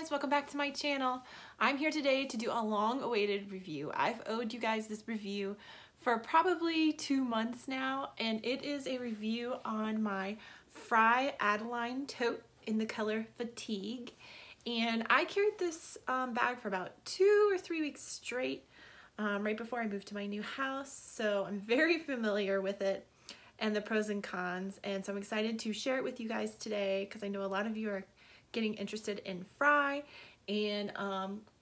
guys, welcome back to my channel. I'm here today to do a long-awaited review. I've owed you guys this review for probably 2 months now, and it is a review on my Frye Adeline Tote in the color Fatigue. And I carried this bag for about 2 or 3 weeks straight right before I moved to my new house, so I'm very familiar with it and the pros and cons, and so I'm excited to share it with you guys today because I know a lot of you are getting interested in Frye, and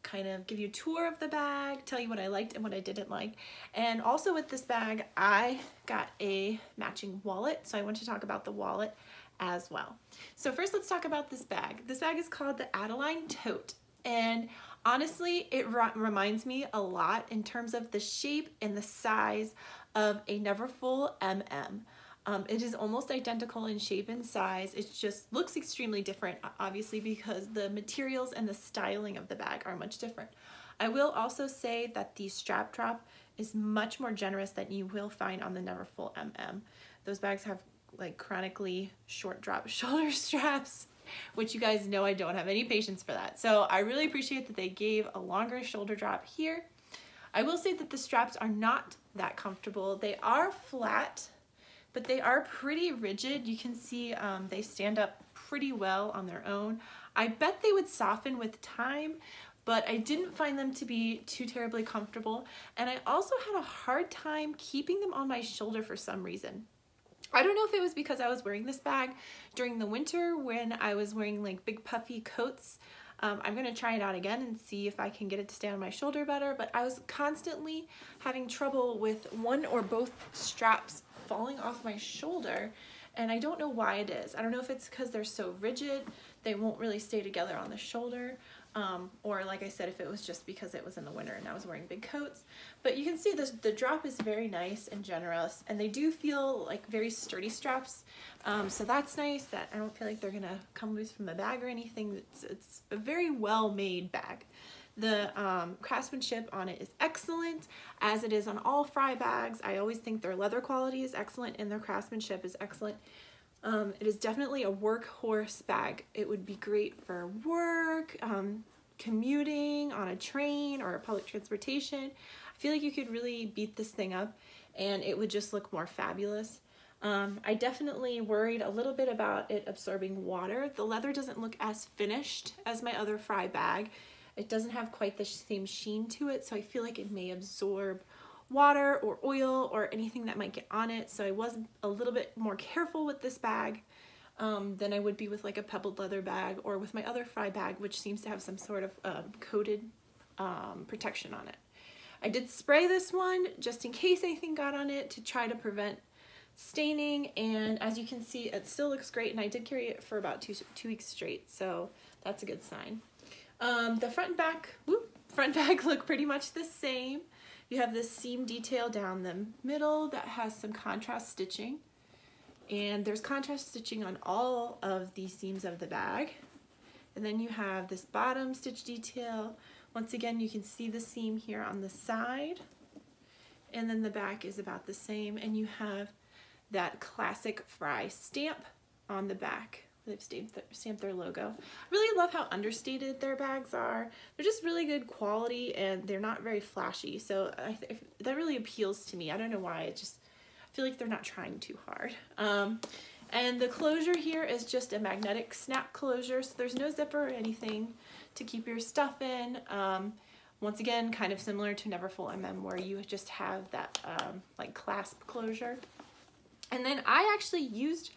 kind of give you a tour of the bag, tell you what I liked and what I didn't like. And also with this bag, I got a matching wallet, so I want to talk about the wallet as well. So first, let's talk about this bag. This bag is called the Adeline Tote, and honestly, it reminds me a lot in terms of the shape and the size of a Neverfull MM. It is almost identical in shape and size. It just looks extremely different, obviously, because the materials and the styling of the bag are much different. I will also say that the strap drop is much more generous than you will find on the Neverfull MM. Those bags have like chronically short drop shoulder straps, which you guys know I don't have any patience for that. So I really appreciate that they gave a longer shoulder drop here. I will say that the straps are not that comfortable. They are flat, but they are pretty rigid. You can see they stand up pretty well on their own. I bet they would soften with time, but I didn't find them to be too terribly comfortable. And I also had a hard time keeping them on my shoulder for some reason. I don't know if it was because I was wearing this bag during the winter when I was wearing like big puffy coats. I'm gonna try it out again and see if I can get it to stay on my shoulder better, but I was constantly having trouble with one or both straps falling off my shoulder, and I don't know why it is. I don't know if it's because they're so rigid, they won't really stay together on the shoulder, or like I said, if it was just because it was in the winter and I was wearing big coats. But you can see the drop is very nice and generous, and they do feel like very sturdy straps, so that's nice that I don't feel like they're gonna come loose from the bag or anything. It's a very well made bag. The craftsmanship on it is excellent, as it is on all Frye bags. I always think their leather quality is excellent and their craftsmanship is excellent. It is definitely a workhorse bag. It would be great for work, commuting, on a train or public transportation. I feel like you could really beat this thing up and it would just look more fabulous. I definitely worried a little bit about it absorbing water. The leather doesn't look as finished as my other Frye bag. It doesn't have quite the same sheen to it, so I feel like it may absorb water or oil or anything that might get on it. So I was a little bit more careful with this bag than I would be with like a pebbled leather bag or with my other Frye bag, which seems to have some sort of coated protection on it. I did spray this one just in case anything got on it to try to prevent staining, and as you can see, it still looks great, and I did carry it for about two weeks straight, so that's a good sign. The front and back look pretty much the same. You have this seam detail down the middle that has some contrast stitching, and there's contrast stitching on all of the seams of the bag. And then you have this bottom stitch detail. Once again, you can see the seam here on the side, and then the back is about the same, and you have that classic Frye stamp on the back. They've stamped their logo. I really love how understated their bags are. They're just really good quality and they're not very flashy. So that really appeals to me. I don't know why. I feel like they're not trying too hard. And the closure here is just a magnetic snap closure. So there's no zipper or anything to keep your stuff in. Once again, kind of similar to Neverfull MM, where you just have that like clasp closure. And then I actually used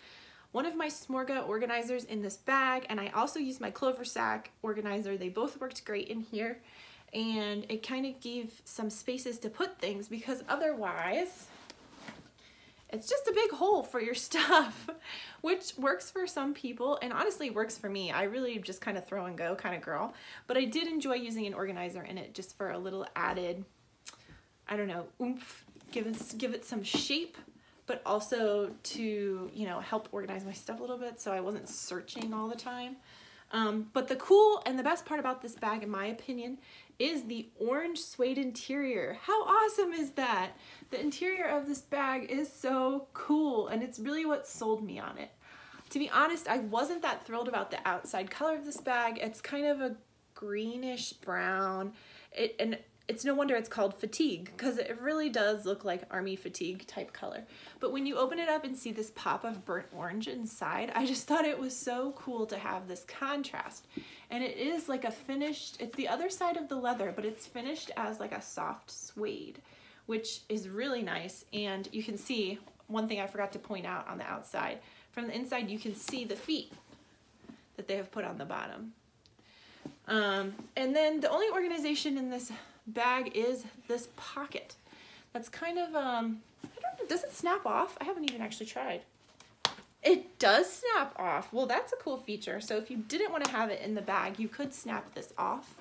one of my Smorga organizers in this bag, and I also used my Clover Sack organizer. They both worked great in here, and it kind of gave some spaces to put things, because otherwise it's just a big hole for your stuff, which works for some people and honestly works for me. I really just kind of throw and go kind of girl, but I did enjoy using an organizer in it just for a little added, I don't know, oomph, give it some shape, but also to, you know, help organize my stuff a little bit so I wasn't searching all the time. But the cool and the best part about this bag, in my opinion, is the orange suede interior. How awesome is that? The interior of this bag is so cool, and it's really what sold me on it. To be honest, I wasn't that thrilled about the outside color of this bag. It's kind of a greenish brown. And it's no wonder it's called fatigue, because it really does look like army fatigue type color. But when you open it up and see this pop of burnt orange inside, I just thought it was so cool to have this contrast. And it is like a finished, it's the other side of the leather, but it's finished as like a soft suede, which is really nice. And you can see, one thing I forgot to point out on the outside, from the inside you can see the feet that they have put on the bottom. And then the only organization in this bag is this pocket. That's kind of, I don't know, does it snap off? I haven't even actually tried. It does snap off. Well, that's a cool feature. So if you didn't want to have it in the bag, you could snap this off.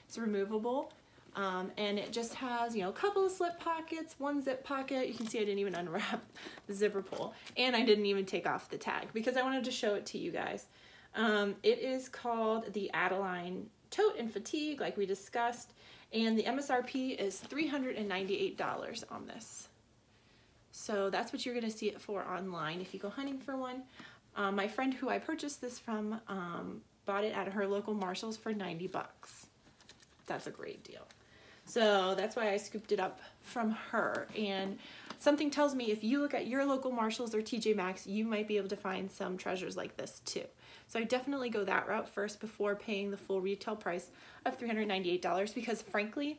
It's removable. And it just has, you know, a couple of slip pockets, one zip pocket. You can see I didn't even unwrap the zipper pull, and I didn't even take off the tag because I wanted to show it to you guys. It is called the Adeline Tote in Fatigue, like we discussed, and the MSRP is $398 on this. So that's what you're going to see it for online if you go hunting for one. My friend who I purchased this from bought it at her local Marshall's for 90 bucks. That's a great deal. So that's why I scooped it up from her. And something tells me if you look at your local Marshalls or TJ Maxx, you might be able to find some treasures like this too. So I definitely go that route first before paying the full retail price of $398, because frankly,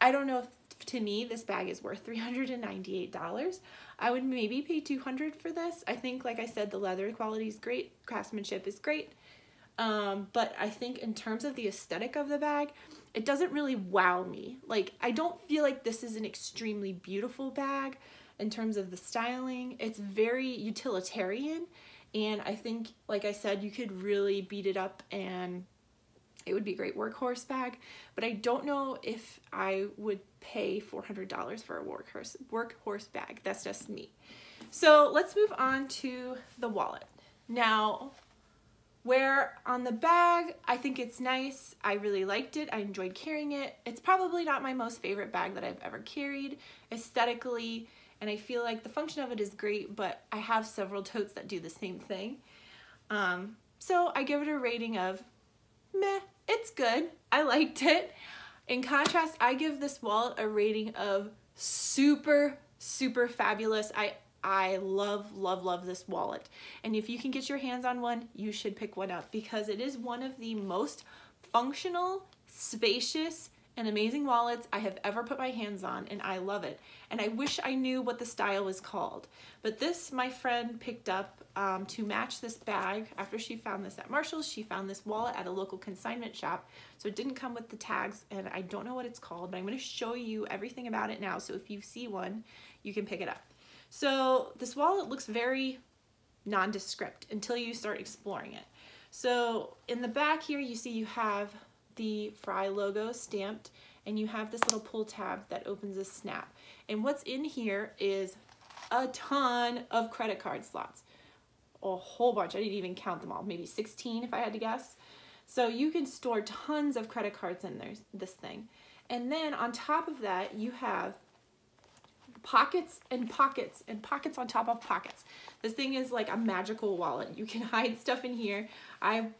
I don't know if to me this bag is worth $398. I would maybe pay $200 for this. I think, like I said, the leather quality is great, craftsmanship is great. But I think in terms of the aesthetic of the bag, it doesn't really wow me. Like, I don't feel like this is an extremely beautiful bag in terms of the styling. It's very utilitarian, and I think, like I said, you could really beat it up and it would be a great workhorse bag, but I don't know if I would pay $400 for a workhorse bag. That's just me. So let's move on to the wallet. Now, where on the bag, I think it's nice. I really liked it. I enjoyed carrying it. It's probably not my most favorite bag that I've ever carried aesthetically, and I feel like the function of it is great, but I have several totes that do the same thing. So I give it a rating of meh. It's good. I liked it. In contrast, I give this wallet a rating of super, super fabulous. I love this wallet. And if you can get your hands on one, you should pick one up, because it is one of the most functional, spacious, and amazing wallets I have ever put my hands on, and I love it. And I wish I knew what the style was called. But this, my friend picked up to match this bag. After she found this at Marshall's, she found this wallet at a local consignment shop. So it didn't come with the tags, and I don't know what it's called, but I'm going to show you everything about it now. So if you see one, you can pick it up. So this wallet looks very nondescript until you start exploring it. So in the back here, you see you have the Frye logo stamped, and you have this little pull tab that opens a snap. And what's in here is a ton of credit card slots. A whole bunch. I didn't even count them all. Maybe 16 if I had to guess. So you can store tons of credit cards in there, this thing. And then on top of that, you have pockets and pockets and pockets on top of pockets. This thing is like a magical wallet. You can hide stuff in here.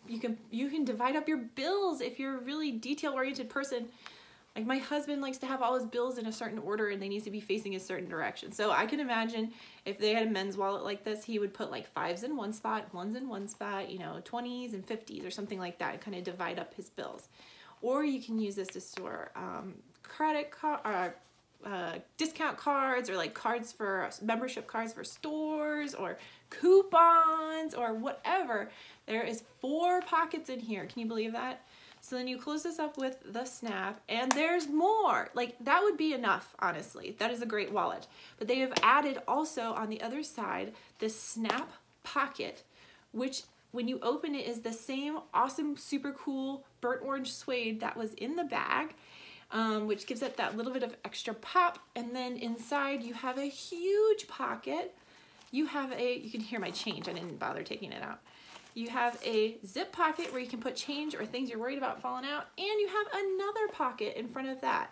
You can divide up your bills if you're a really detail-oriented person. Like my husband likes to have all his bills in a certain order, and they need to be facing a certain direction. So I can imagine if they had a men's wallet like this, he would put like 5s in one spot, 1s in one spot, you know, 20s and 50s or something like that, and kind of divide up his bills. Or you can use this to store credit card, discount cards, or like cards for membership cards for stores, or coupons, or whatever. There is 4 pockets in here. Can you believe that? So then you close this up with the snap, and there's more. Like, that would be enough, honestly. That is a great wallet. But they have added also on the other side this snap pocket, which when you open it is the same awesome, super cool burnt orange suede that was in the bag, which gives it that little bit of extra pop. And then inside you have a huge pocket. You can hear my change. I didn't bother taking it out. You have a zip pocket where you can put change or things you're worried about falling out, and you have another pocket in front of that.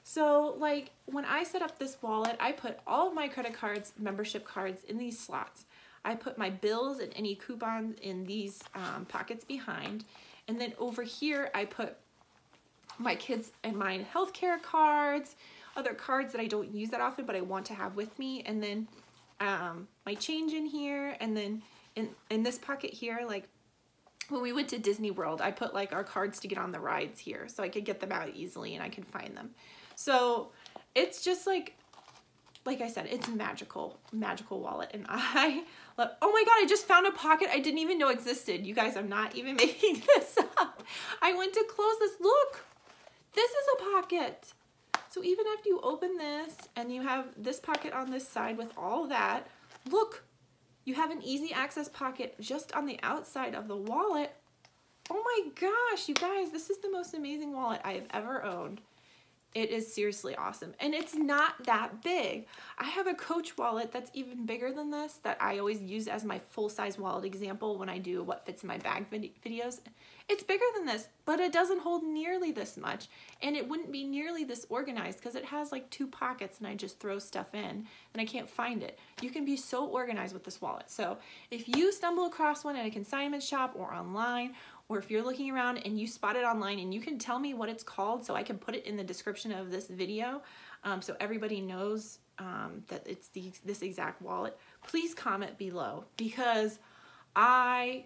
So like when I set up this wallet, I put all of my credit cards, membership cards in these slots. I put my bills and any coupons in these pockets behind, And then over here, I put my kids and mine healthcare cards, other cards that I don't use that often, but I want to have with me. And then my change in here. And then in this pocket here, like when we went to Disney World, I put like our cards to get on the rides here so I could get them out easily and I could find them. So it's just like I said, it's a magical wallet. And I love, oh my God, I just found a pocket I didn't even know existed. You guys, I'm not even making this up. I went to close this. Look, this is a pocket. So even after you open this and you have this pocket on this side with all that, look, you have an easy access pocket just on the outside of the wallet. Oh my gosh, you guys, this is the most amazing wallet I have ever owned. It is seriously awesome. And it's not that big. I have a Coach wallet that's even bigger than this that I always use as my full-size wallet example when I do what fits in my bag videos. It's bigger than this, but it doesn't hold nearly this much. And it wouldn't be nearly this organized because it has like 2 pockets and I just throw stuff in and I can't find it. You can be so organized with this wallet. So if you stumble across one at a consignment shop or online, or if you're looking around and you spot it online and you can tell me what it's called so I can put it in the description of this video so everybody knows that it's this exact wallet, please comment below because I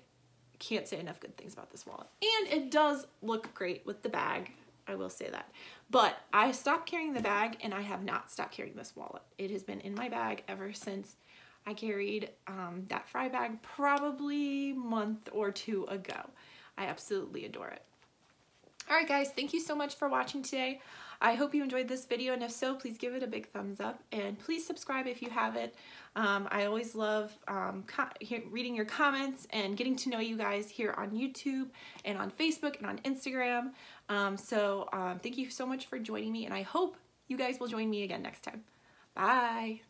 can't say enough good things about this wallet. And it does look great with the bag, I will say that. But I stopped carrying the bag and I have not stopped carrying this wallet. It has been in my bag ever since I carried that Frye bag probably a month or 2 ago. I absolutely adore it. All right, guys, thank you so much for watching today. I hope you enjoyed this video, and if so, please give it a big thumbs up, and please subscribe if you haven't. I always love reading your comments and getting to know you guys here on YouTube and on Facebook and on Instagram. Thank you so much for joining me, and I hope you guys will join me again next time. Bye.